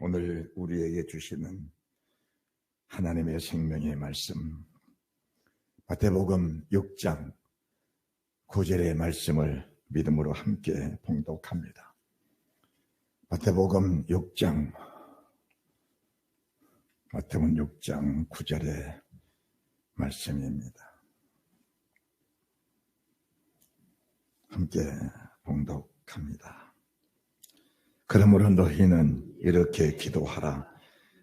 오늘 우리에게 주시는 하나님의 생명의 말씀, 마태복음 6장 9절의 말씀을 믿음으로 함께 봉독합니다. 마태복음 6장 9절의 말씀입니다. 함께 봉독합니다. 그러므로 너희는 이렇게 기도하라.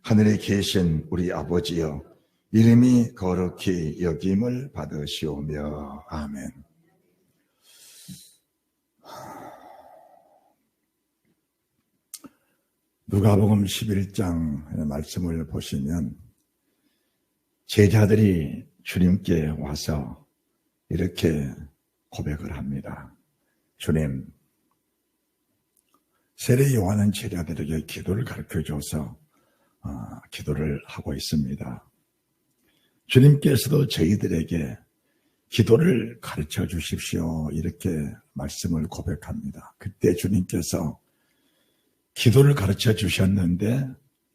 하늘에 계신 우리 아버지여, 이름이 거룩히 여김을 받으시오며. 아멘. 누가복음 11장 말씀을 보시면 제자들이 주님께 와서 이렇게 고백을 합니다. 주님, 세례 요한은 제자들에게 기도를 가르쳐줘서 기도를 하고 있습니다. 주님께서도 저희들에게 기도를 가르쳐 주십시오. 이렇게 말씀을 고백합니다. 그때 주님께서 기도를 가르쳐 주셨는데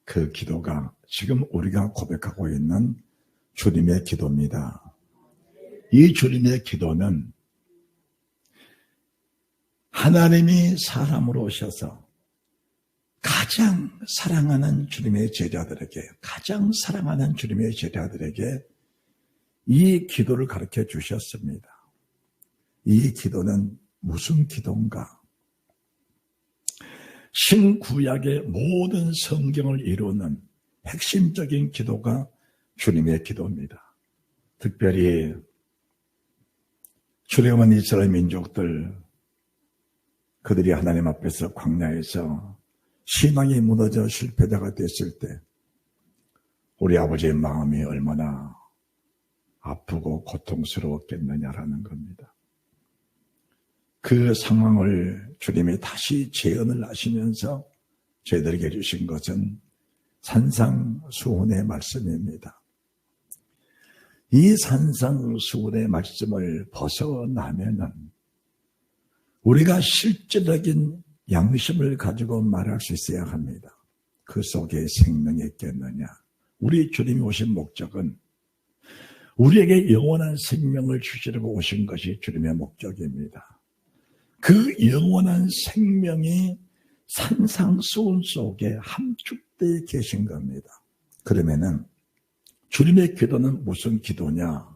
그 기도가 지금 우리가 고백하고 있는 주님의 기도입니다. 이 주님의 기도는 하나님이 사람으로 오셔서 가장 사랑하는 주님의 제자들에게 이 기도를 가르쳐 주셨습니다. 이 기도는 무슨 기도인가? 신구약의 모든 성경을 이루는 핵심적인 기도가 주님의 기도입니다. 특별히 출애굽한 이스라엘 민족들, 그들이 하나님 앞에서 광야에서 신앙이 무너져 실패자가 됐을 때 우리 아버지의 마음이 얼마나 아프고 고통스러웠겠느냐라는 겁니다. 그 상황을 주님이 다시 재현을 하시면서 저희들에게 주신 것은 산상수훈의 말씀입니다. 이 산상수훈의 말씀을 벗어나면은 우리가 실질적인 양심을 가지고 말할 수 있어야 합니다. 그 속에 생명이 있겠느냐? 우리 주님이 오신 목적은 우리에게 영원한 생명을 주시려고 오신 것이 주님의 목적입니다. 그 영원한 생명이 산상수훈 속에 함축되어 계신 겁니다. 그러면은 주님의 기도는 무슨 기도냐?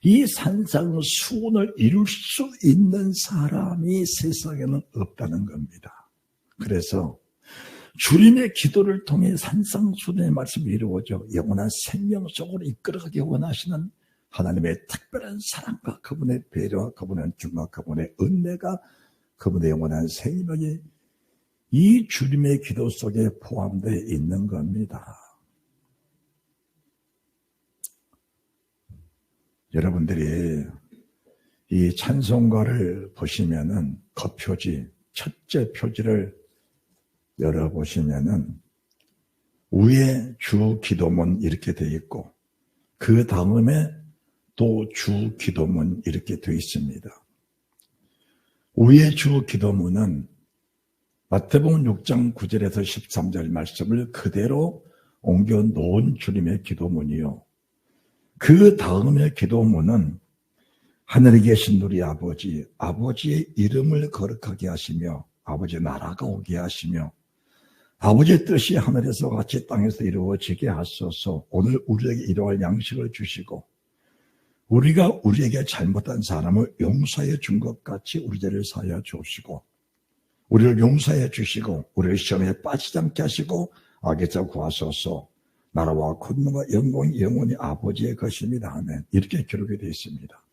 이 산상수훈을 이룰 수 있는 사람이 세상에는 없다는 겁니다. 그래서 주님의 기도를 통해 산상수훈의 말씀이 이루어져 영원한 생명 속으로 이끌어가기 원하시는 하나님의 특별한 사랑과 그분의 배려와 그분의 중과 그분의 은혜가 그분의 영원한 생명이 이 주님의 기도 속에 포함되어 있는 겁니다. 여러분들이 이 찬송가를 보시면은 겉표지, 첫째 표지를 열어보시면은 위에 주 기도문 이렇게 되어 있고 그 다음에 또 주 기도문 이렇게 되어 있습니다. 위에 주 기도문은 마태복음 6장 9절에서 13절 말씀을 그대로 옮겨 놓은 주님의 기도문이요. 그 다음에 기도문은 하늘에 계신 우리 아버지, 아버지의 이름을 거룩하게 하시며 아버지의 나라가 오게 하시며 아버지의 뜻이 하늘에서 같이 땅에서 이루어지게 하소서. 오늘 우리에게 일용할 양식을 주시고 우리가 우리에게 잘못한 사람을 용서해 준 것 같이 우리 죄를 사하여 주시고 우리를 용서해 주시고 우리를 시험에 빠지지 않게 하시고 악에서 구하소서. 나라와 권능과 영광이 영원히 아버지의 것입니다. 아멘. 이렇게 기록이 되어 있습니다.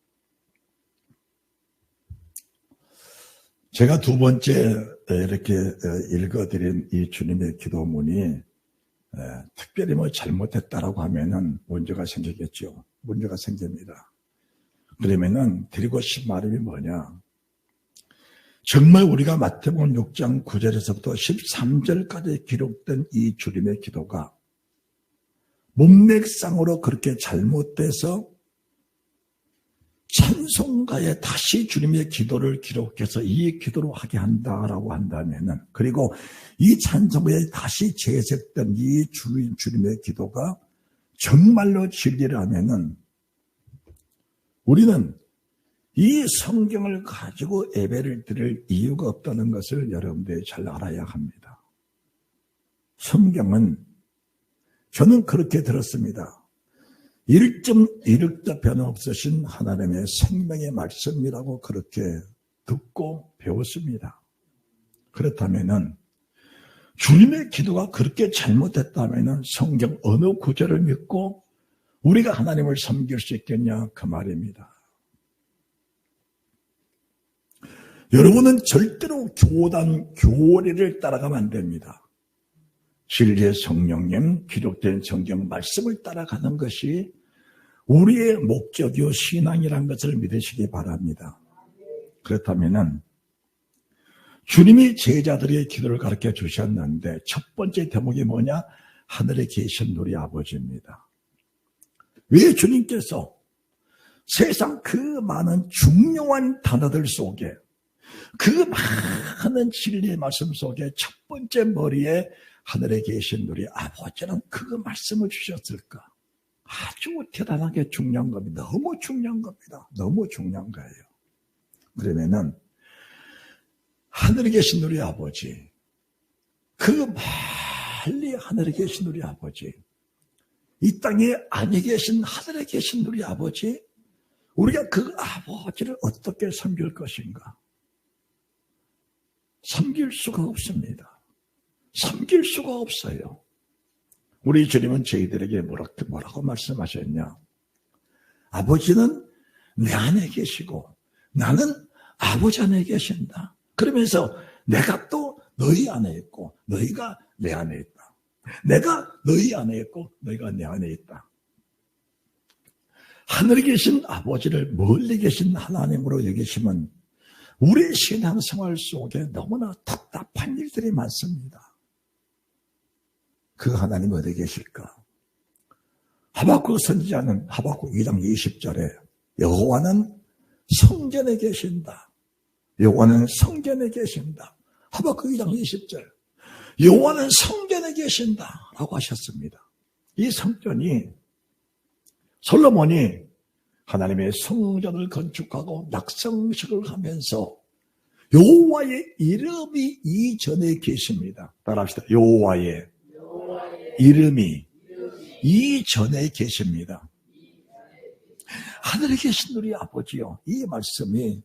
제가 두 번째 이렇게 읽어드린 이 주님의 기도문이 특별히 잘못했다라고 하면은 문제가 생기겠죠. 문제가 생깁니다. 그러면은 드리고 싶은 말씀이 뭐냐? 정말 우리가 마태복음 6장 9절에서부터 13절까지 기록된 이 주님의 기도가 문맥상으로 그렇게 잘못돼서 찬송가에 다시 주님의 기도를 기록해서 이 기도로 하게 한다라고 한다면은, 그리고 이 찬송가에 다시 재해석된 이 주님의 기도가 정말로 진리라면은 우리는 이 성경을 가지고 예배를 드릴 이유가 없다는 것을 여러분들이 잘 알아야 합니다. 성경은 저는 그렇게 들었습니다. 1.1도 변함없으신 하나님의 생명의 말씀이라고 그렇게 듣고 배웠습니다. 그렇다면은 주님의 기도가 그렇게 잘못됐다면은 성경 어느 구절을 믿고 우리가 하나님을 섬길 수 있겠냐 그 말입니다. 여러분은 절대로 교단 교리를 따라가면 안 됩니다. 진리의 성령님 기록된 성경 말씀을 따라가는 것이 우리의 목적이요 신앙이라는 것을 믿으시기 바랍니다. 그렇다면은 주님이 제자들의 기도를 가르쳐 주셨는데 첫 번째 대목이 뭐냐? 하늘에 계신 우리 아버지입니다. 왜 주님께서 세상 그 많은 중요한 단어들 속에 그 많은 진리의 말씀 속에 첫 번째 머리에 하늘에 계신 우리 아버지는 그 말씀을 주셨을까? 아주 대단하게 중요한 겁니다. 너무 중요한 겁니다. 너무 중요한 거예요. 그러면은 하늘에 계신 우리 아버지, 그 멀리 하늘에 계신 우리 아버지, 이 땅에 안에 계신 하늘에 계신 우리 아버지, 우리가 그 아버지를 어떻게 섬길 것인가? 섬길 수가 없습니다. 섬길 수가 없어요. 우리 주님은 저희들에게 뭐라고 말씀하셨냐? 아버지는 내 안에 계시고 나는 아버지 안에 계신다. 그러면서 내가 또 너희 안에 있고 너희가 내 안에 있다. 내가 너희 안에 있고 너희가 내 안에 있다. 하늘에 계신 아버지를 멀리 계신 하나님으로 여기시면 우리 신앙생활 속에 너무나 답답한 일들이 많습니다. 그 하나님 어디 계실까? 하박국 선지자는 하박국 2장 20절에 여호와는 성전에 계신다. 여호와는 성전에 계신다. 하박국 2장 20절 여호와는 성전에 계신다 라고 하셨습니다. 이 성전이 솔로몬이 하나님의 성전을 건축하고 낙성식을 하면서 여호와의 이름이 이전에 계십니다. 따라합시다. 여호와의 이름이 이전에 계십니다. 하늘에 계신 우리 아버지요. 이 말씀이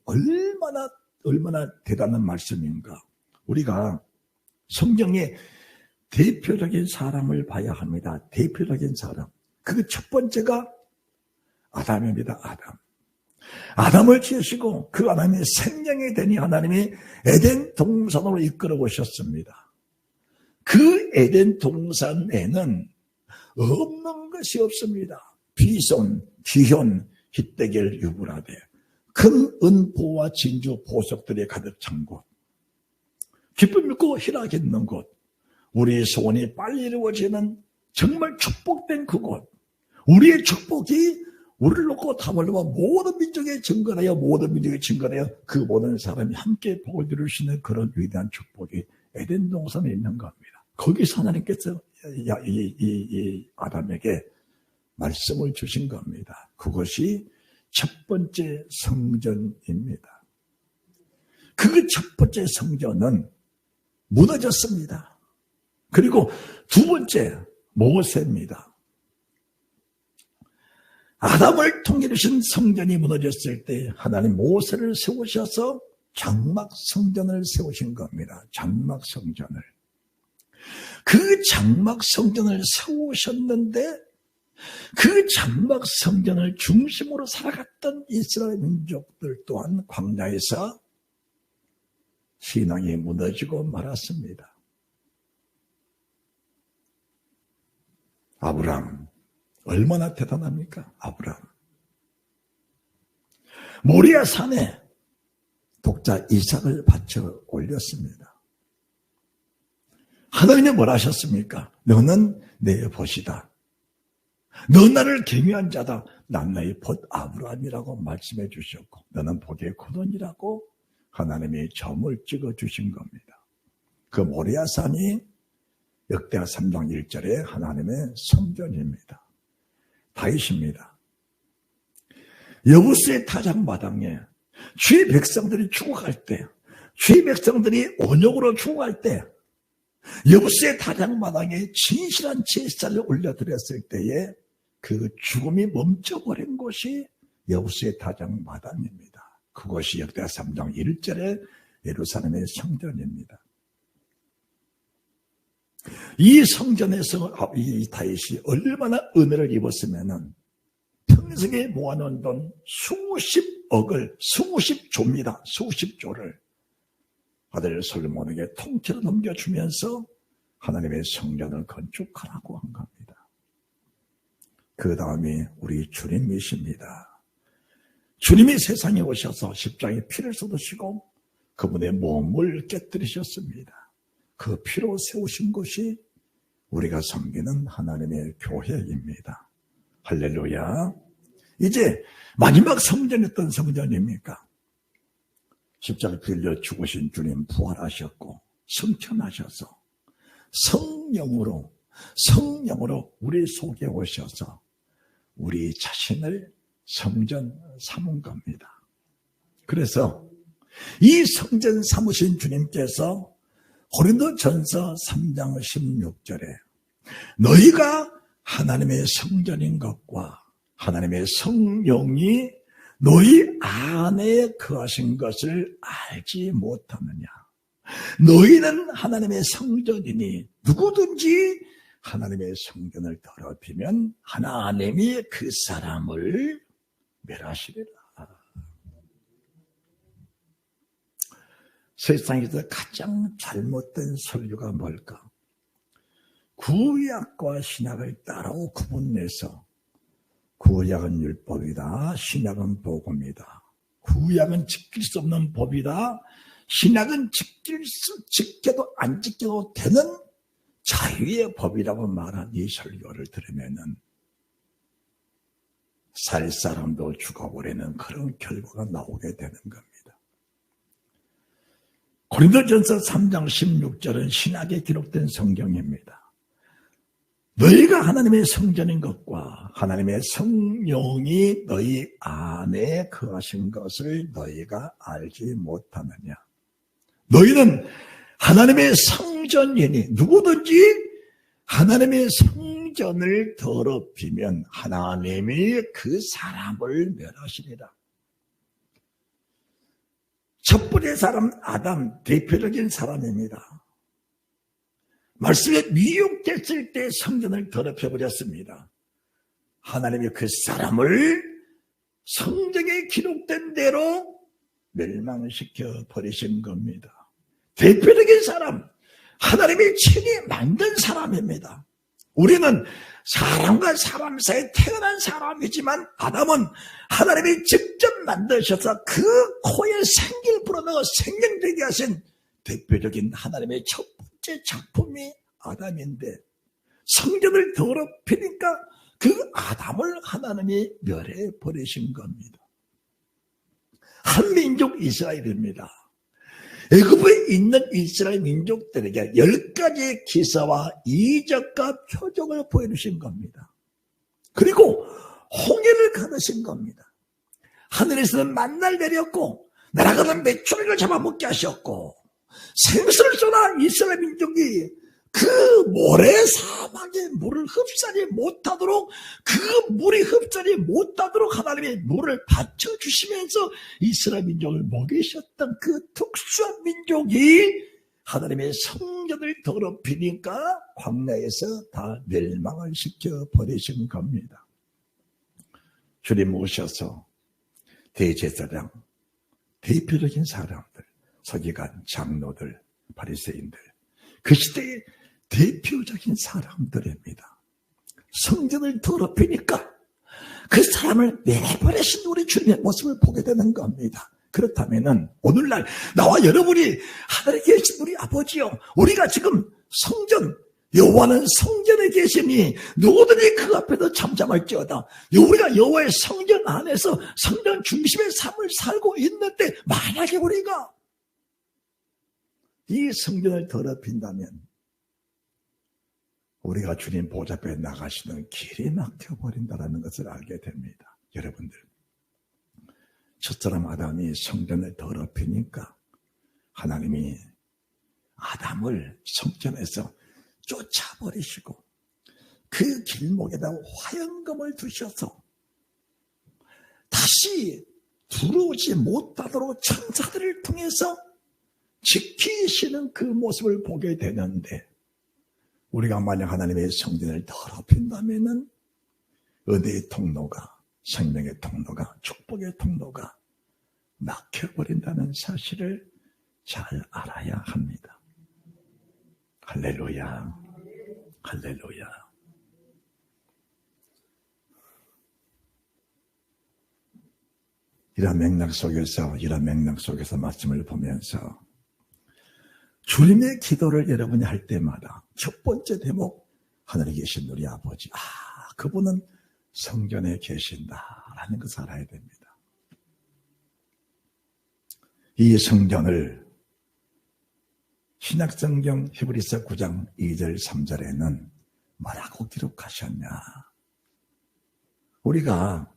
얼마나 대단한 말씀인가. 우리가 성경의 대표적인 사람을 봐야 합니다. 대표적인 사람. 그 첫 번째가 아담입니다. 아담을 지으시고 그 아담이 생명이 되니 하나님이 에덴 동산으로 이끌어 오셨습니다. 그 에덴 동산에는 없는 것이 없습니다. 비손, 기현, 히데겔, 유브라데 큰 은보와 진주, 보석들이 가득 찬 곳, 기쁨 있고 희락 있는 곳, 우리의 소원이 빨리 이루어지는 정말 축복된 그곳, 우리의 축복이 우리를 놓고 담을 놓아 모든 민족에 증거하여 그 모든 사람이 함께 복을 누릴 수 있는 그런 위대한 축복이 에덴 동산에 있는 겁니다. 거기서 하나님께서 이 아담에게 말씀을 주신 겁니다. 그것이 첫 번째 성전입니다. 그 첫 번째 성전은 무너졌습니다. 그리고 두 번째 모세입니다. 아담을 통해 주신 성전이 무너졌을 때 하나님 모세를 세우셔서 장막 성전을 세우신 겁니다. 장막 성전을. 그 장막 성전을 세우셨는데 그 장막 성전을 중심으로 살아갔던 이스라엘 민족들 또한 광야에서 신앙이 무너지고 말았습니다. 아브라함 얼마나 대단합니까? 아브라함. 모리아 산에 독자 이삭을 바쳐 올렸습니다. 하나님이 뭐라 하셨습니까? 너는 내 벗이다. 너 나를 경외한 자다. 난 너희 곧 아브라함이라고 말씀해 주셨고 너는 복의 근원이라고 하나님이 점을 찍어 주신 겁니다. 그 모리아산이 역대하 3장 1절에 하나님의 성전입니다. 다윗입니다. 여부스의 타작마당에 주의 백성들이 죽어갈 때, 주의 백성들이 온역으로 죽어갈 때 여부스의 타작마당에 진실한 제사를 올려드렸을 때에 그 죽음이 멈춰버린 곳이 여부스의 타작마당입니다. 그것이 역대하 3장 1절에 예루살렘의 성전입니다. 이 성전에서 이 다윗이 얼마나 은혜를 입었으면은 평생에 모아놓은 돈 수십억을, 수십조입니다. 수십조를 아들 솔로몬에게 통째로 넘겨주면서 하나님의 성전을 건축하라고 한 겁니다. 그 다음이 우리 주님이십니다. 주님이 세상에 오셔서 십자가에 피를 쏟으시고 그분의 몸을 깨뜨리셨습니다. 그 피로 세우신 것이 우리가 섬기는 하나님의 교회입니다. 할렐루야. 이제 마지막 성전이 어떤 성전입니까? 십자가 빌려 죽으신 주님 부활하셨고 승천하셔서 성령으로 우리 속에 오셔서 우리 자신을 성전 삼은 겁니다. 그래서 이 성전 삼으신 주님께서 고린도전서 3장 16절에 너희가 하나님의 성전인 것과 하나님의 성령이 너희 안에 거하신 것을 알지 못하느냐. 너희는 하나님의 성전이니 누구든지 하나님의 성전을 더럽히면 하나님이 그 사람을 멸하시리라. 세상에서 가장 잘못된 설교가 뭘까? 구약과 신약을 따로 구분내서 구약은 율법이다, 신약은 복음이다. 구약은 지킬 수 없는 법이다, 신약은 지켜도 안 지켜도 되는 자유의 법이라고 말한 이 설교를 들으면은 살 사람도 죽어버리는 그런 결과가 나오게 되는 겁니다. 고린도전서 3장 16절은 신약에 기록된 성경입니다. 너희가 하나님의 성전인 것과 하나님의 성령이 너희 안에 거하신 것을 너희가 알지 못하느냐. 너희는 하나님의 성전이니 누구든지 하나님의 성전을 더럽히면 하나님이 그 사람을 멸하시리라. 첫 번째 사람 아담, 대표적인 사람입니다. 말씀에 미혹됐을 때 성전을 더럽혀버렸습니다. 하나님이 그 사람을 성경에 기록된 대로 멸망시켜 버리신 겁니다. 대표적인 사람, 하나님이 친히 만든 사람입니다. 우리는 사람과 사람 사이에 태어난 사람이지만 아담은 하나님이 직접 만드셔서 그 코에 생기를 불어넣어 생명되게 하신 대표적인 하나님의 첫 번째 작품이 아담인데 성전을 더럽히니까 그 아담을 하나님이 멸해버리신 겁니다. 한민족 이스라엘입니다. 애굽에 있는 이스라엘 민족들에게 10가지의 기사와 이적과 표적을 보여주신 겁니다. 그리고 홍해를 가르신 겁니다. 하늘에서는 만나를 내렸고 날아가는 메추리를 잡아먹게 하셨고 생수를 쏟아 이스라엘 민족이 그 모래 사막의 물을 흡수하지 못하도록 그 물이 흡수하지 못하도록 하나님의 물을 받쳐주시면서 이스라엘 민족을 먹이셨던 그 특수한 민족이 하나님의 성전을 더럽히니까 광야에서 다 멸망을 시켜버리신 겁니다. 주님 오셔서 대제사장, 대표적인 사람들, 서기관, 장로들, 바리새인들, 그 시대의 대표적인 사람들입니다. 성전을 더럽히니까 그 사람을 내버리신 우리 주님의 모습을 보게 되는 겁니다. 그렇다면은 오늘날 나와 여러분이 하늘에 계신 우리 아버지요, 우리가 지금 성전 여호와는 성전에 계시니 누구든지 그 앞에서 잠잠할지어다. 우리가 여호와의 성전 안에서 성전 중심의 삶을 살고 있는데 만약에 우리가 이 성전을 더럽힌다면 우리가 주님 보좌 앞에 나가시는 길이 막혀버린다는 것을 알게 됩니다. 여러분들, 첫사람 아담이 성전을 더럽히니까 하나님이 아담을 성전에서 쫓아버리시고 그 길목에다 화영검을 두셔서 다시 들어오지 못하도록 천사들을 통해서 지키시는 그 모습을 보게 되는데, 우리가 만약 하나님의 성전을 더럽힌다면은 은혜의 통로가, 생명의 통로가, 축복의 통로가 막혀버린다는 사실을 잘 알아야 합니다. 할렐루야, 할렐루야. 이런 맥락 속에서 말씀을 보면서 주님의 기도를 여러분이 할 때마다 첫 번째 대목, 하늘에 계신 우리 아버지, 그분은 성전에 계신다라는 것을 알아야 됩니다. 이 성전을 신약성경 히브리서 9장 2절 3절에는 뭐라고 기록하셨냐? 우리가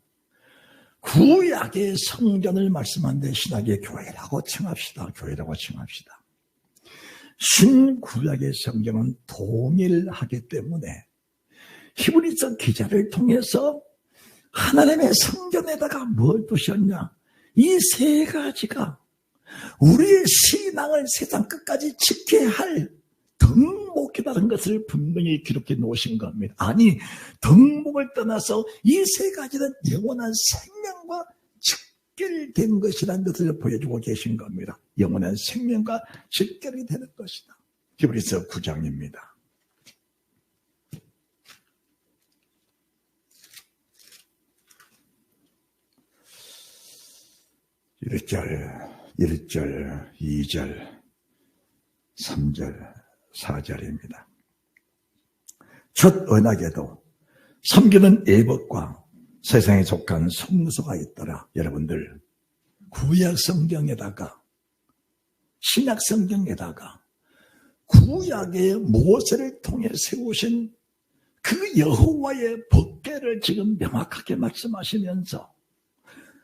구약의 성전을 말씀하는데 신약의 교회라고 칭합시다. 신구약의 성경은 동일하기 때문에 히브리서 기자를 통해서 하나님의 성전에다가 뭘 두셨냐? 이 세 가지가 우리의 신앙을 세상 끝까지 지켜야 할 덕목이라는 것을 분명히 기록해 놓으신 겁니다. 아니, 덕목을 떠나서 이 세 가지는 영원한 생명과 직결된 것이라는 것을 보여주고 계신 겁니다. 영원한 생명과 직결이 되는 것이다. 히브리서 9장입니다. (1절, 2절, 3절, 4절입니다. 첫 언약에도 섬기는 예법과 세상에 속한 성소가 있더라. 여러분들, 구약 성경에다가 신약 성경에다가 구약의 모세를 통해 세우신 그 여호와의 법궤를 지금 명확하게 말씀하시면서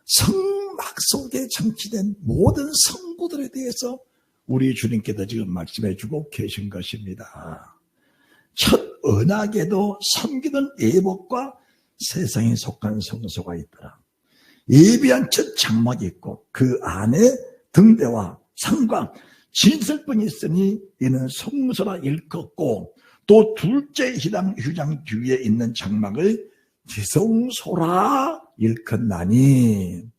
성막 속에 장치된 모든 성구들에 대해서 우리 주님께서 지금 말씀해 주고 계신 것입니다. 첫 언약에도 섬기는 예법과 세상에 속한 성소가 있더라. 예비한 첫 장막이 있고 그 안에 등대와 상과 진설분이 있으니 이는 성소라 일컫고, 또 둘째 휴장 뒤에 있는 장막을 지성소라 일컫나니,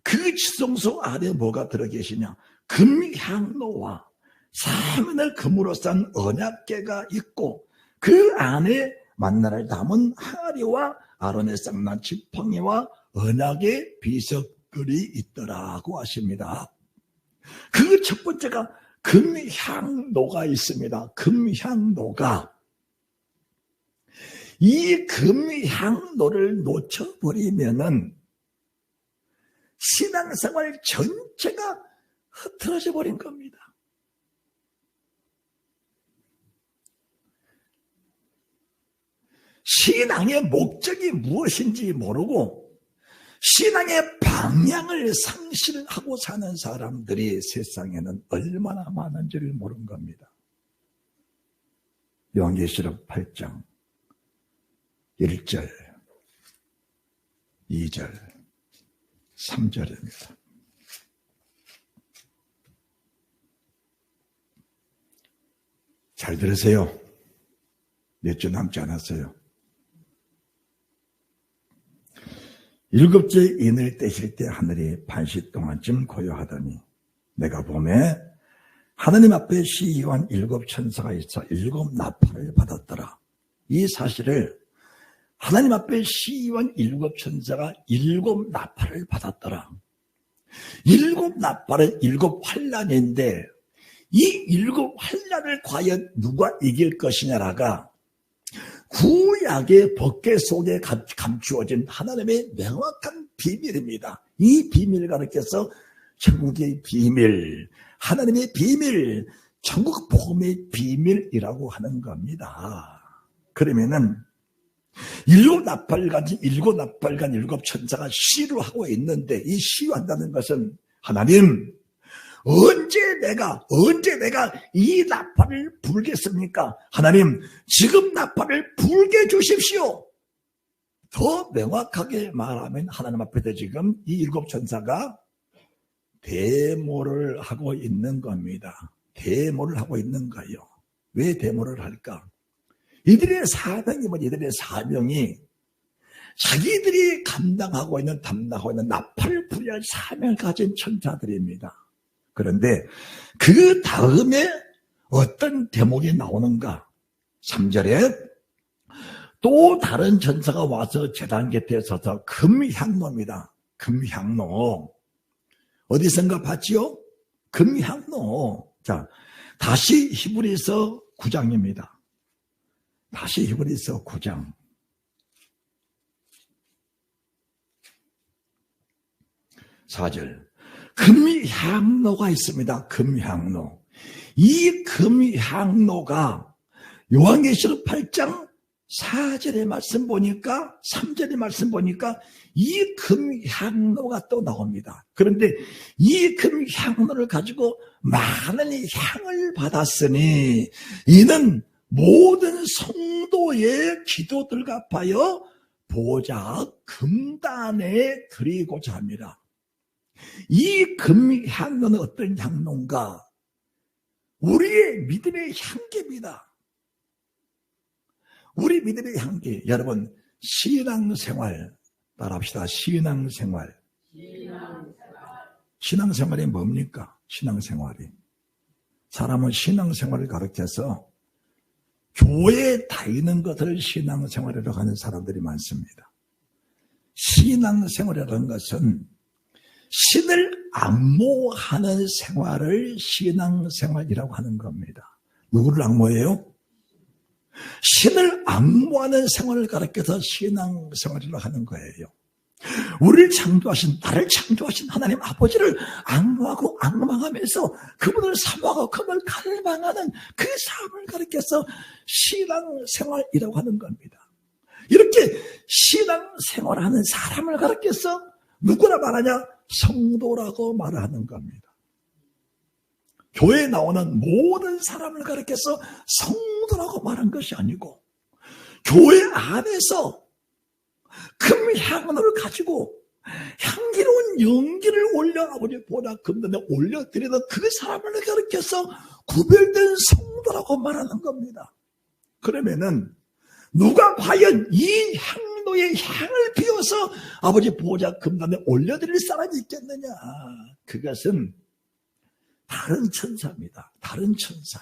그 지성소 안에 뭐가 들어 계시냐? 금향로와 사면을 금으로 싼 언약궤가 있고 그 안에 만나를 담은 항아리와 아론의 쌍난 지팡이와 언약의 비석들이 있더라고 하십니다. 그 첫 번째가 금향로가 있습니다. 금향로가, 이 금향로를 놓쳐버리면은 신앙생활 전체가 흐트러져 버린 겁니다. 신앙의 목적이 무엇인지 모르고 신앙의 방향을 상실하고 사는 사람들이 세상에는 얼마나 많은지를 모르는 겁니다. 요한계시록 8장 1절, 2절, 3절입니다. 잘 들으세요. 몇 주 남지 않았어요. 7째 인을 떼실 때 하늘이 반시 동안쯤 고요하더니 내가 보매 하느님 앞에 시위한 7 천사가 있어 7 나팔을 받았더라. 이 사실을 하나님 앞에 시위한 7 천사가 7 나팔을 받았더라. 7 나팔은 7 환란인데 이 일곱 환란을 과연 누가 이길 것이냐라가 구약의 법궤 속에 감추어진 하나님의 명확한 비밀입니다. 이 비밀을 가르쳐서 천국의 비밀, 하나님의 비밀, 천국 복음의 비밀이라고 하는 겁니다. 그러면은 일곱 나팔관 일곱 천사가 시를 하고 있는데, 이 시한다는 것은 하나님, 언제 내가 이 나팔을 불겠습니까? 하나님, 지금 나팔을 불게 주십시오. 더 명확하게 말하면 하나님 앞에서 지금 이 일곱 천사가 데모를 하고 있는 겁니다. 데모를 하고 있는 거예요. 왜 데모를 할까? 이들의 사명이 자기들이 담당하고 있는 나팔을 불야 할 사명을 가진 천사들입니다. 그런데 그 다음에 어떤 대목이 나오는가? 3절에 또 다른 천사가 와서 제단 곁에 서서 금향로입니다. 금향로. 어디선가 봤지요? 금향로. 자, 다시 히브리서 9장입니다. 다시 히브리서 9장. 4절. 금향로가 있습니다. 금향로. 이 금향로가 요한계시록 8장 4절의 말씀 보니까, 3절의 말씀 보니까 이 금향로가 또 나옵니다. 그런데 이 금향로를 가지고 많은 향을 받았으니 이는 모든 성도의 기도들 갚아여 보좌 금단에 드리고자 합니다. 이 금향로는 어떤 향로인가? 우리의 믿음의 향기입니다. 우리 믿음의 향기. 여러분, 신앙생활 따라합시다. 신앙생활이 뭡니까? 신앙생활이. 사람은 신앙생활을 가르쳐서 교회에 다니는 것을 신앙생활이라고 하는 사람들이 많습니다. 신앙생활이라는 것은 신을 앙모하는 생활을 신앙생활이라고 하는 겁니다. 누구를 앙모해요? 신을 앙모하는 생활을 가르쳐서 신앙생활이라고 하는 거예요. 우리를 창조하신, 나를 창조하신 하나님 아버지를 앙모하고 앙망하면서 그분을 사모하고 그분을 갈망하는 그 삶을 가르쳐서 신앙생활이라고 하는 겁니다. 이렇게 신앙생활하는 사람을 가르쳐서 누구라 말하냐? 성도라고 말하는 겁니다. 교회에 나오는 모든 사람을 가르쳐서 성도라고 말한 것이 아니고, 교회 안에서 금향로를 가지고 향기로운 연기를 올려 아버지 보좌 금단에 올려드리는 그 사람을 가르쳐서 구별된 성도라고 말하는 겁니다. 그러면은 누가 과연 이 향로의 향을 피워서 아버지 보좌 금단에 올려드릴 사람이 있겠느냐? 그것은 다른 천사입니다. 다른 천사.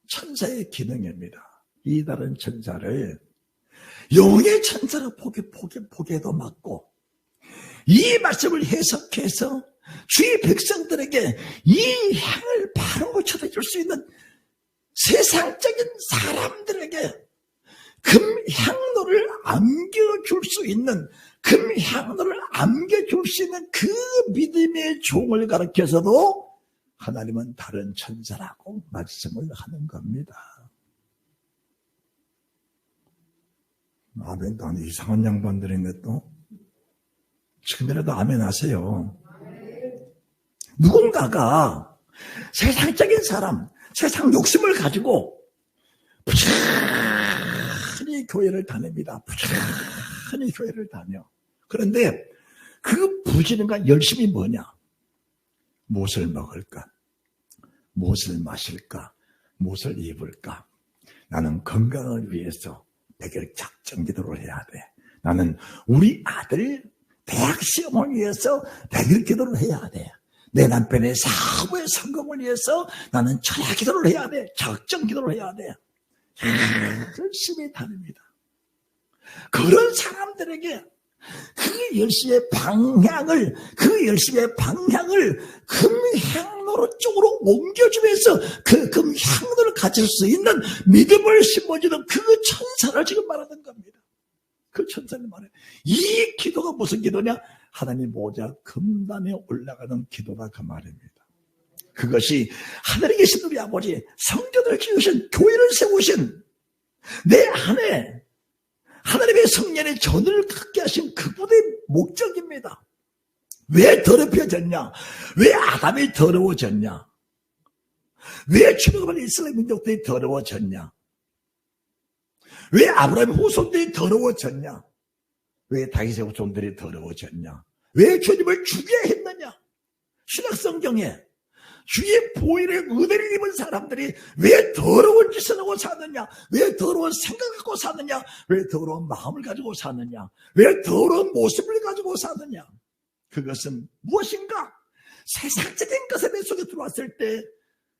천사의 기능입니다. 이 다른 천사를 영의 천사로 보게도 맞고, 이 말씀을 해석해서 주의 백성들에게 이 향을 바로 전해줄 수 있는 세상적인 사람들에게 금향로를 안겨줄 수 있는, 금향로를 안겨줄 수 있는 그 믿음의 종을 가르쳐서도 하나님은 다른 천사라고 말씀을 하는 겁니다. 아멘도 안 이상한 양반들인데 또 지금이라도 아멘 하세요. 누군가가 세상적인 사람, 세상 욕심을 가지고 부지런히 교회를 다닙니다. 부지런히 교회를 다녀. 그런데 그 부지런과 열심히 뭐냐? 무엇을 먹을까? 무엇을 마실까? 무엇을 입을까? 나는 건강을 위해서 100일 작정 기도를 해야 돼. 나는 우리 아들 대학 시험을 위해서 100일 기도를 해야 돼. 내 남편의 사업의 성공을 위해서 나는 철야 기도를 해야 돼. 작정 기도를 해야 돼. 열심히 다닙니다. 그런 사람들에게 그 열심의 방향을 금향로로 쪽으로 옮겨주면서 그 금향로를 가질 수 있는 믿음을 심어주는 그 천사를 지금 말하는 겁니다. 그 천사를 말해요. 이 기도가 무슨 기도냐? 하나님 보좌 금단에 올라가는 기도다, 그 말입니다. 그것이 하늘에 계신 우리 아버지, 성전을 지으신, 교회를 세우신 내 안에 하나님의 성령의 전을 갖게 하신 그분의 목적입니다. 왜 더럽혀졌냐? 왜 아담이 더러워졌냐? 왜 출애굽한 이스라엘 민족들이 더러워졌냐? 왜 아브라함의 후손들이 더러워졌냐? 왜 다윗의 후손들이 더러워졌냐? 왜 주님을 죽여야 했느냐? 신약성경에 주의 보혈의 은혜를 입은 사람들이 왜 더러운 짓을 하고 사느냐? 왜 더러운 생각을 갖고 사느냐? 왜 더러운 마음을 가지고 사느냐? 왜 더러운 모습을 가지고 사느냐? 그것은 무엇인가? 세상적인 것에 내 속에 들어왔을 때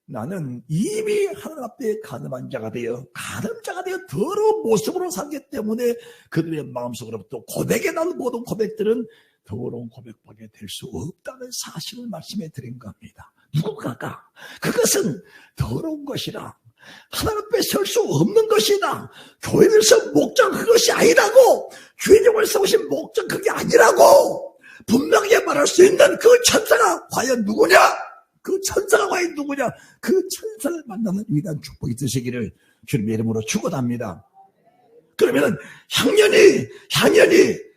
나는 이미 하나님 앞에 가늠한 자가 되어 더러운 모습으로 살기 때문에 그들의 마음속으로부터 고백에 나는 모든 고백들은 더러운 고백밖에 될 수 없다는 사실을 말씀해 드린 겁니다. 누군가가 그것은 더러운 것이라, 하나님 앞에 설 수 없는 것이다, 교회에서 목적 그것이 아니라고, 주인님을 세우신 목적 그게 아니라고 분명히 말할 수 있는 그 천사가 과연 누구냐? 그 천사가 과연 누구냐? 그 천사를 만나는 위대한 축복이 되시기를 주님의 이름으로 축원합니다. 그러면은 향연이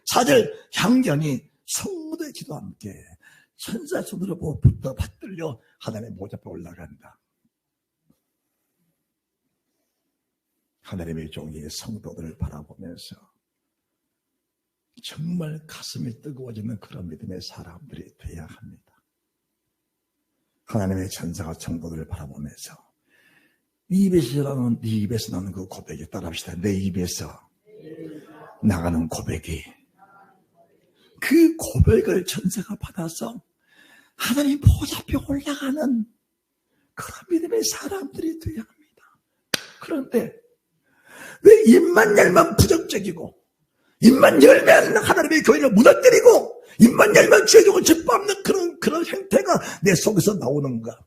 4절 향연이 성도의 기도와 함께 천사 손으로 부터 받들려 하나님의 보좌 앞에 올라간다. 하나님의 종이 성도들을 바라보면서 정말 가슴이 뜨거워지는 그런 믿음의 사람들이 되어야 합니다. 하나님의 천사가 성도들을 바라보면서 네 입에서 나는 그 고백이, 따라합시다. 내 입에서 나가는 고백이, 그 고백을 천사가 받아서 하나님 보좌 앞에 올라가는 그런 믿음의 사람들이 되어야 합니다. 그런데 왜 입만 열면 부정적이고, 입만 열면 하나님의 교회를 무너뜨리고, 입만 열면 죄종을 짓밟는 그런 행태가 내 속에서 나오는가?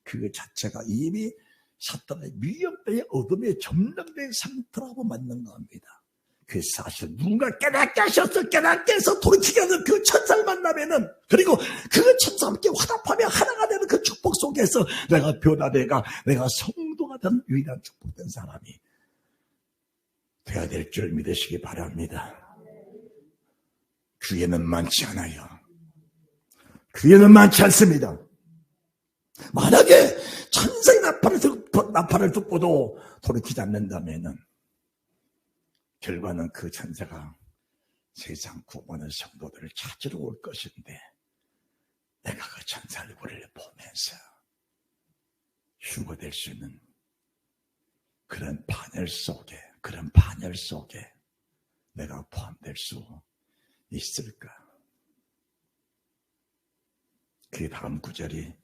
그 자체가 이미 사탄의 위협의 어둠에 점령된 상태라고 맞는 겁니다. 그 사실 누군가 깨닫게 하셔서 깨닫게 해서 돌이키게 하는 그 천사를 만나면은, 그리고 그 천사와 함께 화답하며 하나가 되는 그 축복 속에서 내가 변화되가, 내가 성도가 된 유일한 축복된 사람이 되어야 될 줄 믿으시기 바랍니다. 귀에는 많지 않아요. 귀에는 많지 않습니다. 만약에 천사의 나팔을 듣고도 돌이키지 않는다면은 결과는 그 천사가 세상 구원의 성도들을 찾으러 올 것인데, 내가 그 천사 얼굴을 보면서 휴거될 수 있는 그런 반열 속에 내가 포함될 수 있을까? 그 다음 구절이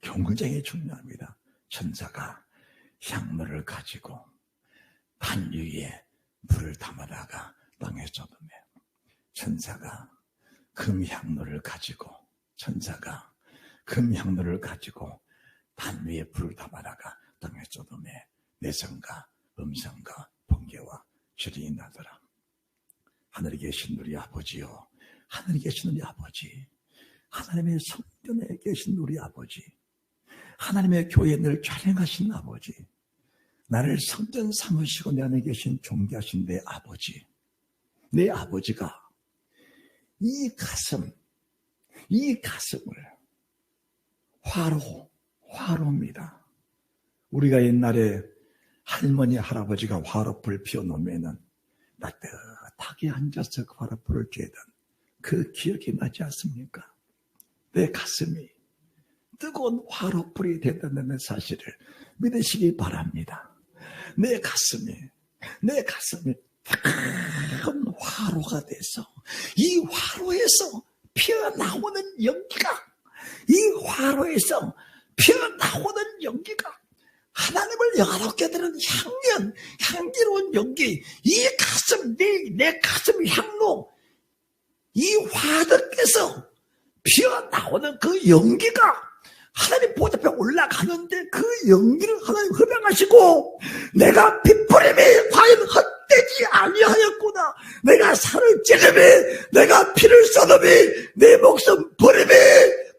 굉장히 중요합니다. 천사가 향로를 가지고 단 위에 불을 담아다가 땅에 쏟으며, 천사가 금향로를 가지고 단 위에 불을 담아다가 땅에 쏟으며 내성과 음성과 번개와 질이 나더라. 하늘에 계신 우리 아버지요, 하늘에 계신 우리 아버지, 하나님의 성전에 계신 우리 아버지, 하나님의 교회에 늘 촬영하신 아버지, 나를 성전 삼으시고 내 안에 계신 존귀하신 내 아버지, 내 아버지가 이 가슴을 화로입니다. 우리가 옛날에 할머니 할아버지가 화로불 피워놓으면은 따뜻하게 앉아서 그 화로불을 쬐던 그 기억이 나지 않습니까? 내 가슴이 뜨거운 화로불이 된다는 사실을 믿으시기 바랍니다. 내 가슴이 뜨거운 화로가 돼서 이 화로에서 피어나오는 연기가 하나님을 영화롭게 드는 향기로운 연기, 이 가슴, 내 가슴 향로, 이 화덕에서 피어나오는 그 연기가 하나님 보좌 앞에 올라가는데 그 연기를 하나님 허락하시고 내가 핏부림이 과연 헛되지 아니하였구나. 내가 살을 찌르미 내가 피를 쏟음이 내 목숨 버림이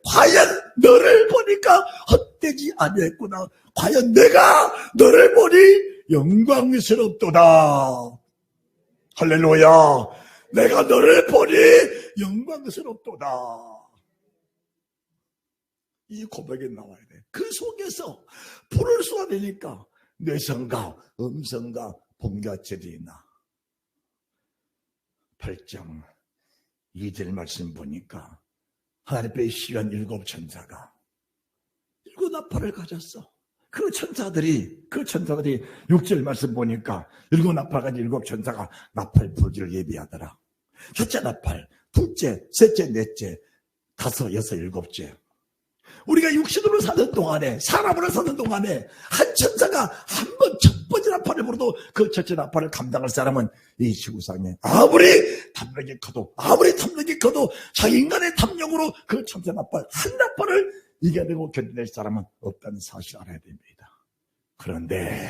과연 너를 보니까 헛되지 아니했구나. 과연 내가 너를 보니 영광스럽도다. 할렐루야. 내가 너를 보니 영광스럽도다. 이 고백이 나와야 돼. 그 속에서 불을 쏟아내니까 뇌성과 음성과 번개질이 나. 8장 2절 말씀 보니까 하나님의 시간 7천사가 7나팔을 가졌어. 그 천사들이 6절 말씀 보니까 7나팔 가진 7천사가 나팔 불기를 예비하더라. 첫째 나팔, 둘째, 셋째, 넷째, 다섯, 여섯, 일곱째. 우리가 육신으로 사는 동안에, 사람으로 사는 동안에 한 천사가 한 번 첫 번째 나팔을 불어도 그 첫째 나팔을 감당할 사람은 이 지구상에 아무리 탐욕이 커도 자기 인간의 탐욕으로 그 천사 나팔 한 나팔을 이겨내고 견뎌낼 사람은 없다는 사실을 알아야 됩니다. 그런데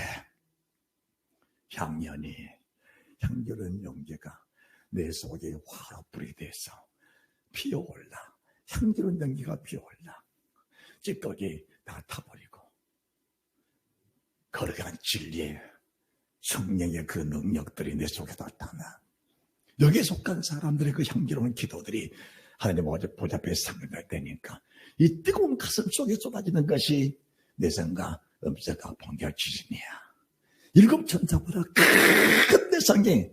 향기로운 연기가 내 속에 화불이 돼서 피어올라. 향기로운 연기가 피어올라. 찌꺼기 다 타버리고 거룩한 진리의 성령의 그 능력들이 내 속에 나타나. 여기에 속한 사람들의 그 향기로운 기도들이 하나님 보좌 앞에 상응할 때니까 이 뜨거운 가슴 속에 쏟아지는 것이 내성과 음성과 번개와 지진이야. 7천사보다 큰 내성이,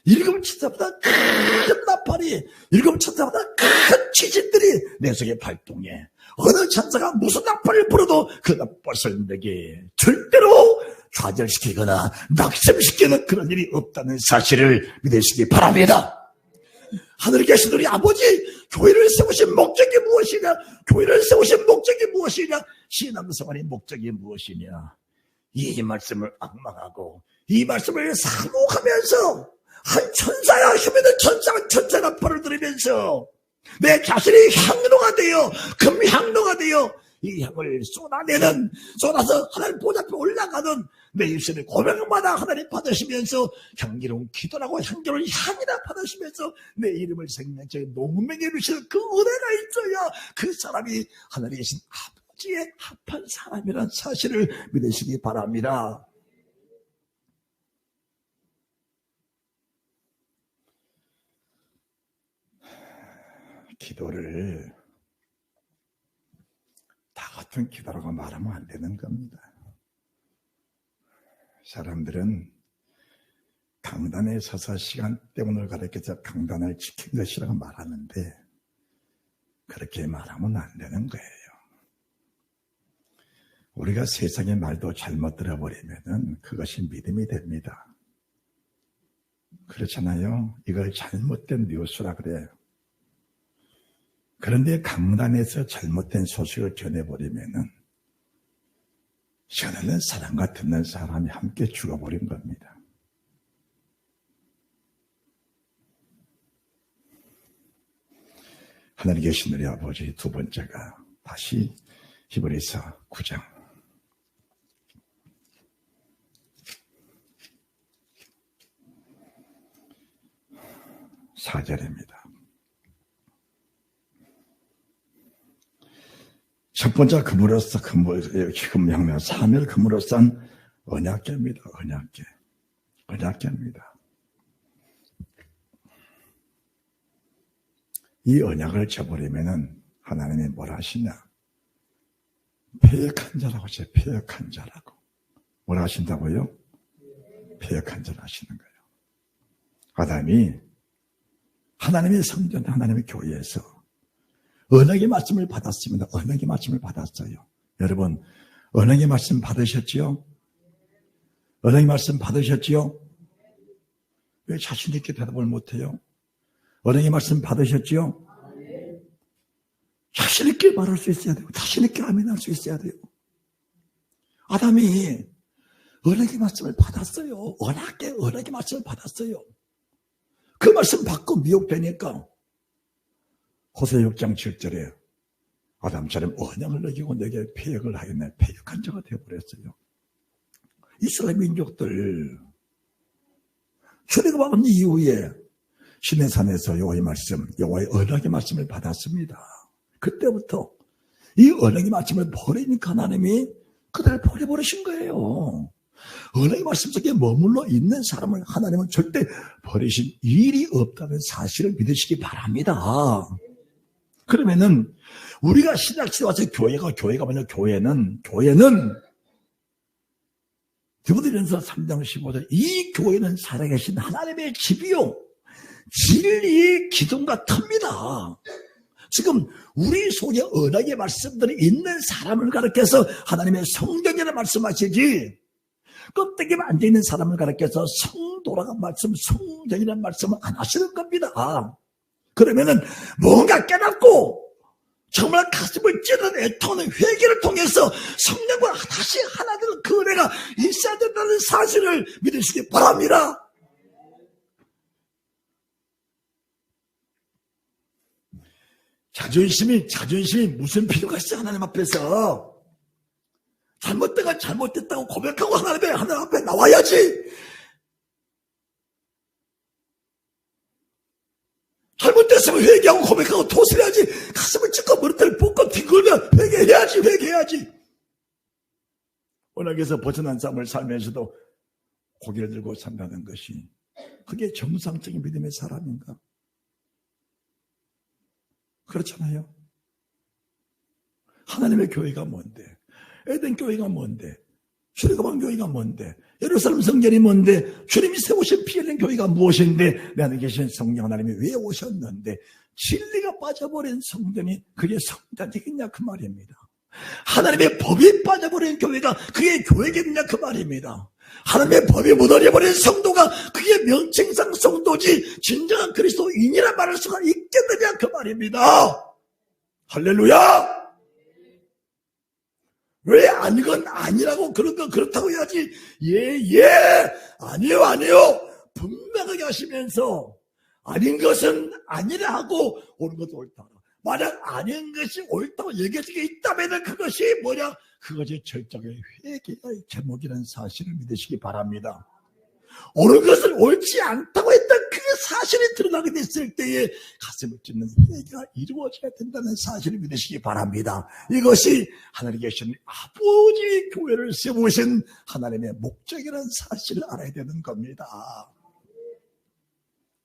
7천사보다 큰 나팔이, 7천사보다 큰 지진들이 내 속에 발동해. 어느 천사가 무슨 나팔을 불어도 그 나팔을 내게 절대로 좌절시키거나 낙심시키는 그런 일이 없다는 사실을 믿으시기 바랍니다. 하늘에 계신 우리 아버지, 교회를 세우신 목적이 무엇이냐? 교회를 세우신 목적이 무엇이냐? 신앙생활의 목적이 무엇이냐? 이 말씀을 앙망하고 이 말씀을 사모하면서 한 천사야 힘있는 천사 나팔을 들으면서 내 자신이 향로가 되어 금향로가 되어 이 향을 쏟아서 하나님 보좌 앞에 올라가는 내 입술의 고백마다 하나님 받으시면서 향기로운 기도라고 향기로운 향이나 받으시면서 내 이름을 생명체에 농맹해 주시는 그 은혜가 있어야 그 사람이 하나님의 신 아버지의 합한 사람이라는 사실을 믿으시기 바랍니다. 기도를 다 같은 기도라고 말하면 안 되는 겁니다. 사람들은 강단에 서서 시간대문을 가리켜서 강단을 지킨 것이라고 말하는데 그렇게 말하면 안 되는 거예요. 우리가 세상의 말도 잘못 들어버리면 그것이 믿음이 됩니다. 그렇잖아요. 이걸 잘못된 뉴스라 그래요. 그런데 강단에서 잘못된 소식을 전해버리면은 전하는 사람과 듣는 사람이 함께 죽어버린 겁니다. 하늘에 계신 우리 아버지, 두 번째가 다시 히브리서 9장 4절입니다. 첫 번째 금으로서 금향면 사멸 금으로선 언약궤입니다. 언약궤입니다. 이 언약을 저버리면은 하나님이 뭘 하시냐? 패역한 자라고 하세요. 패역한 자라고. 뭘 하신다고요? 패역한 자를 하시는 거예요. 아담이 하나님의 성전, 하나님의 교회에서 언약의 말씀을 받았습니다. 언약의 말씀을 받았어요. 여러분, 언약의 말씀 받으셨지요? 언약의 말씀 받으셨지요? 왜 자신 있게 대답을 못해요? 언약의 말씀 받으셨지요? 자신 있게 말할 수 있어야 돼요. 자신 있게 아멘할 수 있어야 돼요. 아담이 언약의 말씀을 받았어요. 언약의 말씀을 받았어요. 그 말씀 받고 미혹되니까 호세 6장 7절에 아담처럼 언약을 어기고 내게 패역을 하였네. 패역한 자가 되어버렸어요. 이스라엘 민족들 출애굽한 이후에 시내산에서 여호와의 말씀, 여호와의 언약의 말씀을 받았습니다. 그때부터 이 언약의 말씀을 버리니까 하나님이 그들을 버려버리신 거예요. 언약의 말씀 속에 머물러 있는 사람을 하나님은 절대 버리신 일이 없다는 사실을 믿으시기 바랍니다. 그러면은 우리가 신약시대 와서 교회가 뭐냐? 교회는 디모데전서 3장 15절 이 교회는 살아계신 하나님의 집이요 진리의 기둥과 터입니다. 지금 우리 속에 언약의 말씀들이 있는 사람을 가르쳐서 하나님의 성경이라는 말씀하시지 껍데기에 앉아있는 사람을 가르쳐서 성도라는 말씀, 성경이라는 말씀을 안 하시는 겁니다. 그러면은 뭔가 깨닫고 정말 가슴을 찌르는 애통하는 회개를 통해서 성령과 다시 하나 되는 그 은혜가 있어야 된다는 사실을 믿으시기 바랍니다. 자존심이 무슨 필요가 있어요? 하나님 앞에서 잘못된 건 잘못됐다고 고백하고 하나님 앞에 나와야지. 잘못됐으면 회개하고 고백하고 토설해야지. 가슴을 찢고 머리털을 뽑고 뒹굴면 회개해야지. 언약에서 벗어난 삶을 살면서도 고개를 들고 산다는 것이 그게 정상적인 믿음의 사람인가? 그렇잖아요. 하나님의 교회가 뭔데? 에덴 교회가 뭔데? 출애굽한 교회가 뭔데? 예루살렘 성전이 뭔데? 주님이 세우신 피 흘린 교회가 무엇인데? 내 안에 계신 성령 하나님이 왜 오셨는데? 진리가 빠져버린 성전이 그게 성전이겠냐 그 말입니다. 하나님의 법이 빠져버린 교회가 그게 교회겠냐 그 말입니다. 하나님의 법이 무너져버린 성도가 그게 명칭상 성도지 진정한 그리스도인이라 말할 수가 있겠느냐 그 말입니다. 할렐루야. 왜 아니건 아니라고 그런 건 그렇다고 해야지. 아니요 분명하게 하시면서 아닌 것은 아니라 하고 옳은 것도 옳다. 만약 아닌 것이 옳다고 얘기할 게 있다면 그것이 뭐냐? 그것이 철저하게 회개의 제목이라는 사실을 믿으시기 바랍니다. 옳은 것을 옳지 않다고 했던 그 사실이 드러나게 됐을 때에 가슴을 찢는 회개가 이루어져야 된다는 사실을 믿으시기 바랍니다. 이것이 하늘에 계신 아버지의 교회를 세우신 하나님의 목적이라는 사실을 알아야 되는 겁니다.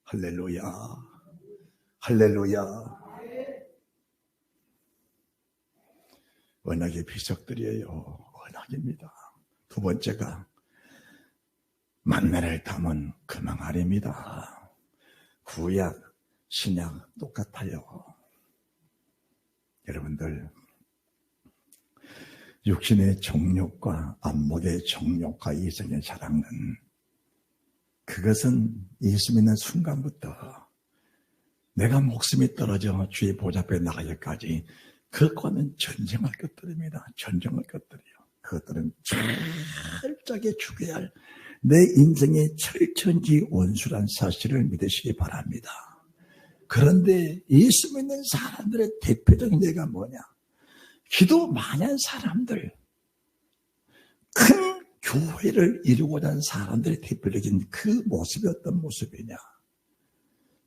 할렐루야. 언약의 비석들이에요. 언약입니다. 두 번째가 만나를 담은 금항아리입니다. 구약, 신약 똑같아요. 여러분들 육신의 정욕과 안목의 정욕과 이성의 자랑은 그것은 예수 믿는 순간부터 내가 목숨이 떨어져 주의 보좌 앞에 나가기까지 그것과는 전쟁할 것들입니다. 전쟁할 것들이요. 그것들은 철저하게 죽여야 할 내 인생의 철천지 원수란 사실을 믿으시기 바랍니다. 그런데 예수 믿는 사람들의 대표적인 예가 뭐냐? 기도 많이 한 사람들, 큰 교회를 이루고자 하는 사람들의 대표적인 그 모습이 어떤 모습이냐?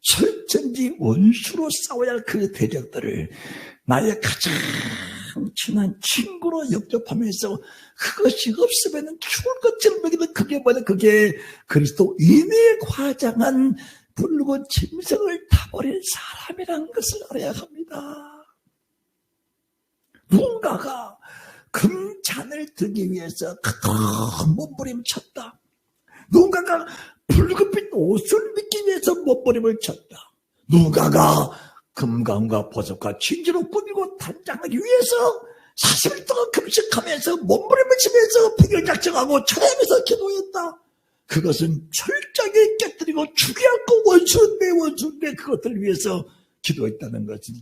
철천지 원수로 싸워야 할 그 대적들을 나의 가장 친한 친구로 역접하면서 그것이 없으면 죽을 것처럼 여기는 그게 뭐냐? 그게 그리스도인의 과장한 붉은 짐승을 타버린 사람이라는 것을 알아야 합니다. 누군가가 금잔을 들기 위해서 큰 몸부림쳤다. 누군가가 붉은빛 옷을 입기 위해서 몸부림을 쳤다. 누군가가 금강과 보석과 진주로 꾸미고 단장하기 위해서 40일 동안 금식하면서 몸부림을 치면서 비결 작정하고 찬양하면서 기도했다. 그것은 철저하게 깨뜨리고 죽여갖고 원수인데 그것들을 위해서 기도했다는 것은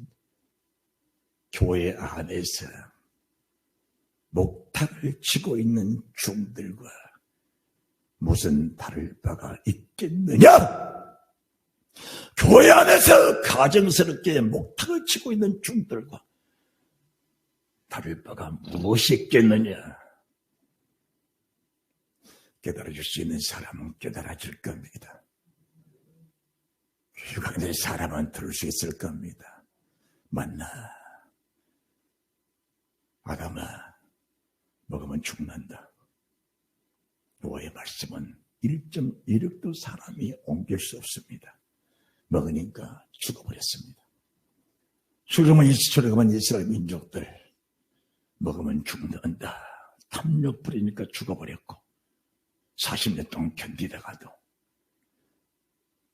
교회 안에서 목탁을 치고 있는 중들과 무슨 다를 바가 있겠느냐? 교회 안에서 가정스럽게 목탁을 치고 있는 중들과 다를 바가 무엇이 있겠느냐. 깨달아줄 수 있는 사람은 깨달아줄 겁니다. 유강된 사람은 들을 수 있을 겁니다. 맞나? 아담아, 먹으면 죽는다. 노아의 말씀은 1.16도 사람이 옮길 수 없습니다. 먹으니까 죽어버렸습니다. 출애굽한 이스라엘 민족들 먹으면 죽는다. 탐욕 부리니까 죽어버렸고 40년 동안 견디다가도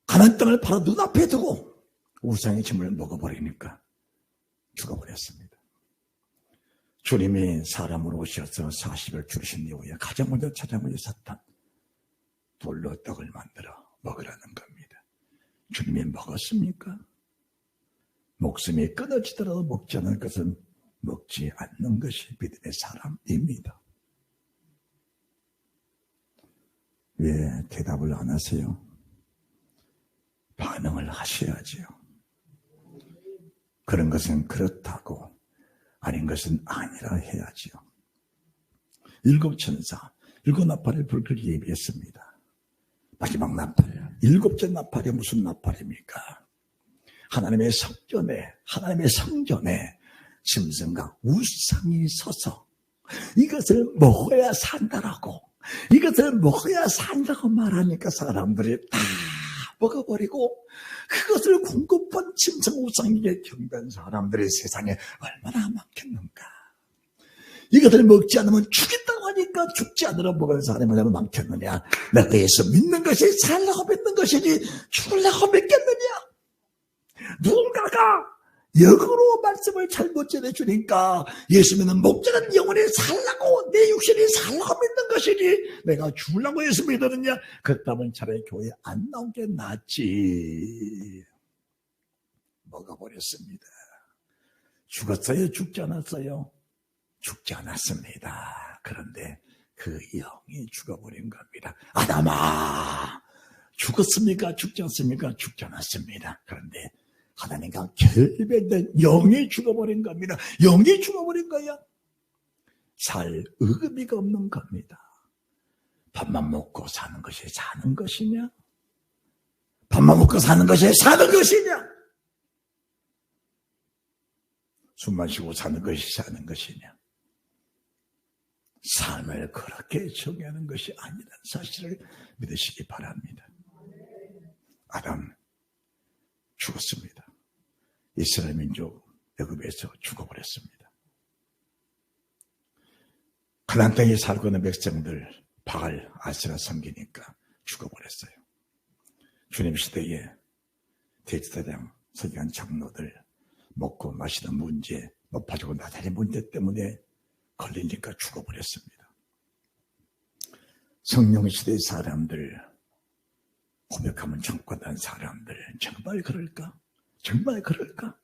가나안 땅을 바로 눈앞에 두고 우상의 짐을 먹어버리니까 죽어버렸습니다. 주님이 사람으로 오셔서 40일 주신 이후에 가장 먼저 찾아온 사탄, 돌로 떡을 만들어 먹으라는 겁니다. 주님이 먹었습니까? 목숨이 끊어지더라도 먹지 않을 것은 먹지 않는 것이 믿음의 사람입니다. 왜 대답을 안 하세요? 반응을 하셔야지요. 그런 것은 그렇다고, 아닌 것은 아니라 해야지요. 7 천사, 7 나팔을 불길 예비했습니다. 마지막 나팔, 7째 나팔이 무슨 나팔입니까? 하나님의 성전에 짐승과 우상이 서서 이것을 먹어야 산다라고, 이것을 먹어야 산다고 말하니까 사람들이 다 먹어버리고 그것을 공급한 짐승 우상에게 경배한 사람들이 세상에 얼마나 많겠는가. 이것을 먹지 않으면 죽인다고 하니까 죽지 않으려 먹은 사람이 얼마나 많겠느냐. 내가 예수 믿는 것이 살라고 믿는 것이지 죽으려고 믿겠느냐. 누군가가 역으로 말씀을 잘못 전해주니까 예수 믿는 목적은 영혼이 살라고, 내 육신이 살라고 믿는 것이지 내가 죽으려고 예수 믿느냐. 그렇다면 차라리 교회 안 나온 게 낫지. 먹어버렸습니다. 죽었어요? 죽지 않았어요? 죽지 않았습니다. 그런데 그 영이 죽어버린 겁니다. 아담아, 죽었습니까? 죽지 않습니까? 죽지 않았습니다. 그런데 하나님과 결별된 영이 죽어버린 겁니다. 영이 죽어버린 거야. 살 의미가 없는 겁니다. 밥만 먹고 사는 것이 사는 것이냐? 밥만 먹고 사는 것이 사는 것이냐? 숨 마시고 사는 것이 사는 것이냐? 삶을 그렇게 정의하는 것이 아니라는 사실을 믿으시기 바랍니다. 아담 죽었습니다. 이스라엘 민족 애굽에서 죽어버렸습니다. 가나안 땅에 살고 있는 백성들 바알 아세라 섬기니까 죽어버렸어요. 주님 시대에 대제사장 서기관 장로들 먹고 마시는 문제, 높아지고 나다리 문제 때문에 걸리니까 죽어버렸습니다. 성령 시대의 사람들, 고백하면 정권한 사람들 정말 그럴까? 정말 그럴까?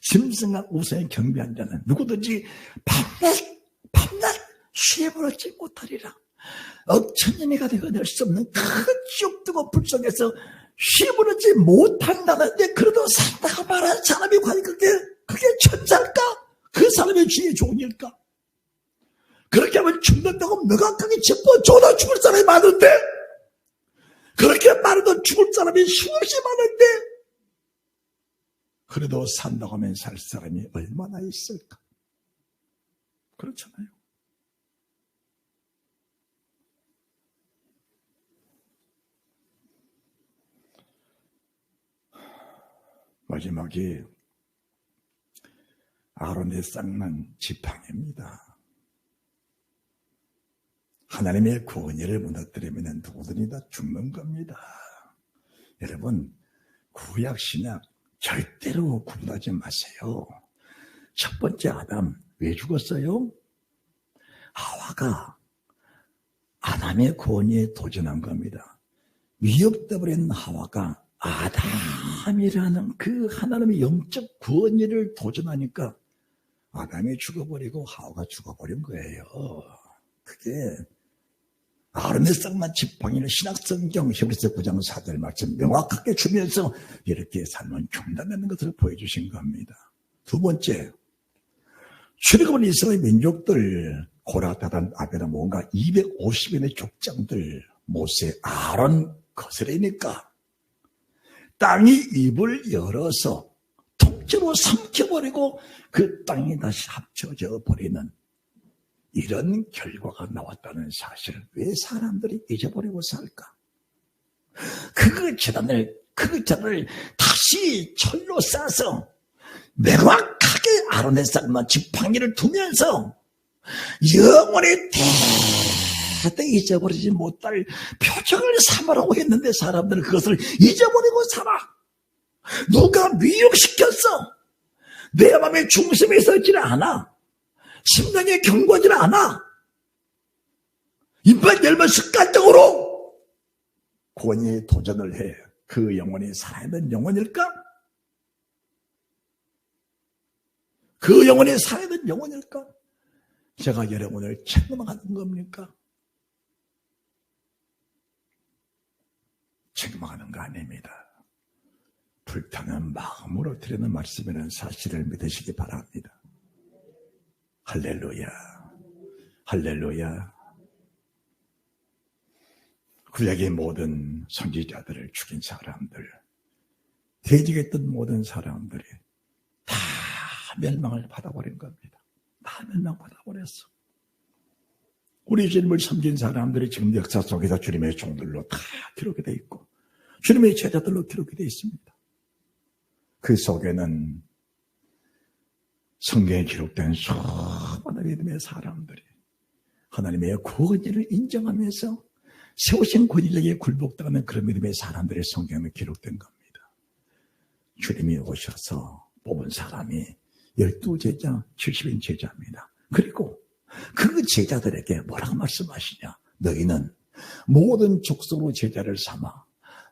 짐승과 우상에 경배한 자는 누구든지 밤낮 쉬어버리지 못하리라. 억천년이가 되어낼 수 없는 큰 지옥 뜨고 불속에서 쉬어버리지 못한다는데 그래도 산다고 말하는 사람이 과연 그게 천사일까? 그 사람의 주의 종일까? 그렇게 하면 죽는다고 명확하게 짚어줘도 죽을 사람이 많은데, 그렇게 말해도 죽을 사람이 수없이 많은데, 그래도 산다고 하면 살 사람이 얼마나 있을까? 그렇잖아요. 마지막에 아론의 쌍난 지팡이입니다. 하나님의 구원의를 무너뜨리면 누구든지 다 죽는 겁니다. 여러분, 구약 신약 절대로 구분하지 마세요. 첫 번째 아담 왜 죽었어요? 하와가 아담의 구원에 도전한 겁니다. 위협돼버린 하와가 아담이라는 그 하나님의 영적 구원의를 도전하니까 아담이 죽어버리고 하와가 죽어버린 거예요. 그게 아론의 쌍만 지팡이를 신약성경 히브리서 9장 4절 말씀 명확하게 주면서 이렇게 삶은 경단되는 것을 보여주신 겁니다. 두 번째, 출애굽한 이스라엘 민족들 고라, 다단, 아베라 뭔가 250인의 족장들 모세, 아론 거스르니까 땅이 입을 열어서 통째로 삼켜버리고 그 땅이 다시 합쳐져 버리는 이런 결과가 나왔다는 사실. 왜 사람들이 잊어버리고 살까? 그 재단을 다시 철로 싸서 명확하게 아론의 쌍만 지팡이를 두면서 영원히 대대 잊어버리지 못할 표적을 삼으라고 했는데 사람들은 그것을 잊어버리고 살아. 누가 미혹시켰어? 내 마음에 중심에 있었지 않아. 심령에 경고하지 않아. 입만 열면 습관적으로 구원에 도전을 해. 그 영혼이 살아있는 영혼일까? 그 영혼이 살아있는 영혼일까? 제가 여러분을 책망하는 겁니까? 책망하는 거 아닙니다. 불타는 마음으로 드리는 말씀이라는 사실을 믿으시기 바랍니다. 할렐루야. 할렐루야. 구약의 모든 선지자들을 죽인 사람들, 대적했던 모든 사람들이 다 멸망을 받아버린 겁니다. 다 멸망받아버렸어. 우리 주님을 섬긴 사람들이 지금 역사 속에서 주님의 종들로 다 기록이 되어 있고 주님의 제자들로 기록이 되어 있습니다. 그 속에는 성경에 기록된 수많은 믿음의 사람들이 하나님의 구원을 인정하면서 세우신 권위력에 굴복당하는 그런 믿음의 사람들의 성경에 기록된 겁니다. 주님이 오셔서 뽑은 사람이 12제자, 70인 제자입니다. 그리고 그 제자들에게 뭐라고 말씀하시냐? 너희는 모든 족속으로 제자를 삼아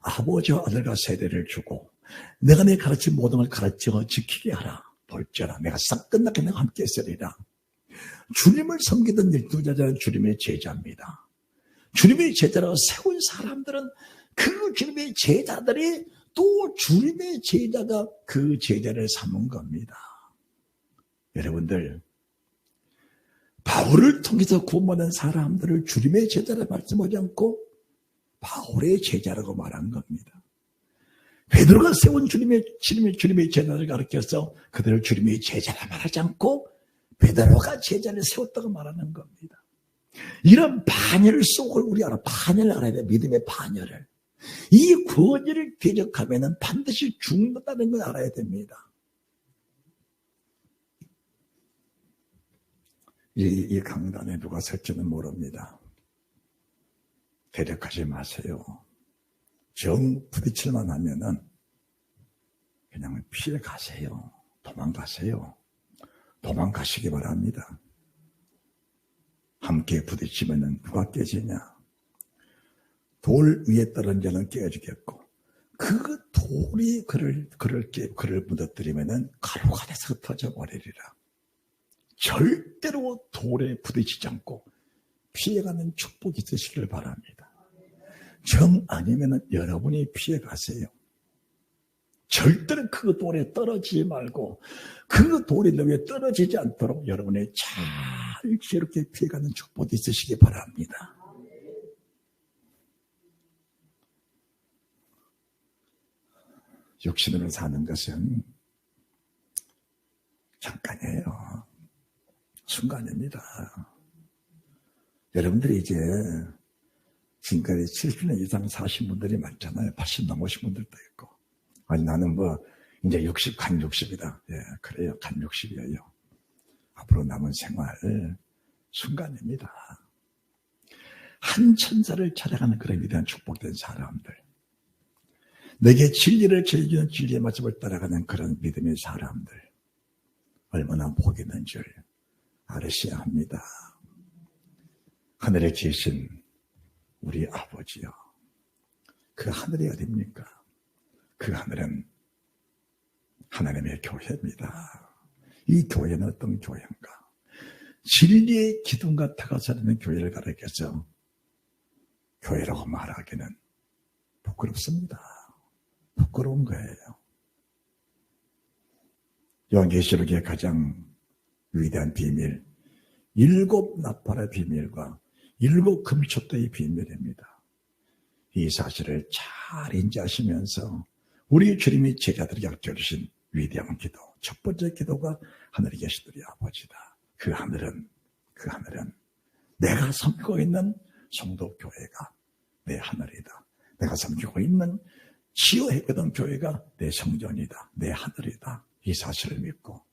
아버지와 아들과 세대를 주고 내가 내 가르친 모든 걸 가르쳐 지키게 하라. 볼지어라 내가 싹 끝나게 내가 함께 있으리라. 주님을 섬기던 12제자는 주님의 제자입니다. 주님의 제자라고 세운 사람들은 그 주님의 제자들이 또 주님의 제자가 그 제자를 삼은 겁니다. 여러분들, 바울을 통해서 구원받은 사람들을 주님의 제자라 말씀하지 않고 바울의 제자라고 말한 겁니다. 베드로가 세운 주님의 제자를 가르쳐서 그들을 주님의 제자라 말하지 않고 베드로가 제자를 세웠다고 말하는 겁니다. 이런 반열 속을 우리 반열을 알아야 돼. 믿음의 반열을. 이 구원을 대적하면 반드시 죽는다는 걸 알아야 됩니다. 이 강단에 누가 설지는 모릅니다. 대적하지 마세요. 정 부딪힐만 하면은 그냥 피해 가세요. 도망가세요. 도망가시기 바랍니다. 함께 부딪히면은 누가 깨지냐? 돌 위에 떨어진 자는 깨어지겠고, 그 돌이 그를 무너뜨리면은 가루가 돼서 터져버리리라. 절대로 돌에 부딪히지 않고 피해가는 축복이 있으시길 바랍니다. 정 아니면은 여러분이 피해가세요. 절대로 그 돌에 떨어지지 말고 그 돌이 너 위에 떨어지지 않도록 여러분이 잘 이렇게 피해가는 축복이 있으시기 바랍니다. 육신으로 사는 것은 잠깐이에요. 순간입니다. 여러분들이 이제 지금까지 70년 이상 사신 분들이 많잖아요. 80 넘으신 분들도 있고. 아니, 나는 이제 60, 간 60이다. 예, 그래요. 간 60이에요. 앞으로 남은 생활, 순간입니다. 한 천사를 찾아가는 그런 위대한 축복된 사람들. 내게 진리를 즐기는 진리의 말씀을 따라가는 그런 믿음의 사람들. 얼마나 복이 있는 줄 알으셔야 합니다. 하늘에 계신 우리 아버지요. 그 하늘이 어딥니까? 그 하늘은 하나님의 교회입니다. 이 교회는 어떤 교회인가? 진리의 기둥과 타가 서리는 교회를 가르쳐서 교회라고 말하기는 부끄럽습니다. 부끄러운 거예요. 요한계시록의 가장 위대한 비밀, 7 나팔의 비밀과 7 금촛대의 비밀입니다. 이 사실을 잘 인지하시면서 우리 주님이 제자들에게 가르쳐주신 위대한 기도, 첫 번째 기도가 하늘에 계신 우리 아버지다. 그 하늘은 내가 섬기고 있는 성도교회가 내 하늘이다. 내가 섬기고 있는 지어했거든 교회가 내 성전이다. 내 하늘이다. 이 사실을 믿고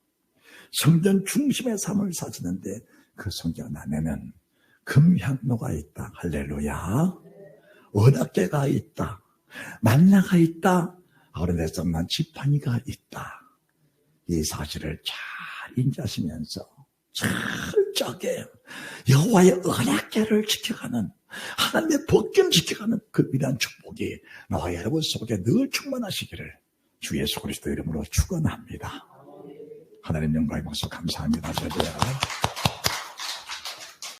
성전 중심의 삶을 사시는데 그 성전 안에는 금향로가 있다. 할렐루야. 언약궤가 있다. 만나가 있다. 아론의 썸난 지팡이가 있다. 이 사실을 잘 인지하시면서 철저하게 여호와의 언약궤를 지켜가는, 하나님의 법궤를 지켜가는 그 위대한 축복이 나와 여러분 속에 늘 충만하시기를 주 예수 그리스도 이름으로 축원합니다. 하나님 영광의 박수 감사합니다. 저도요.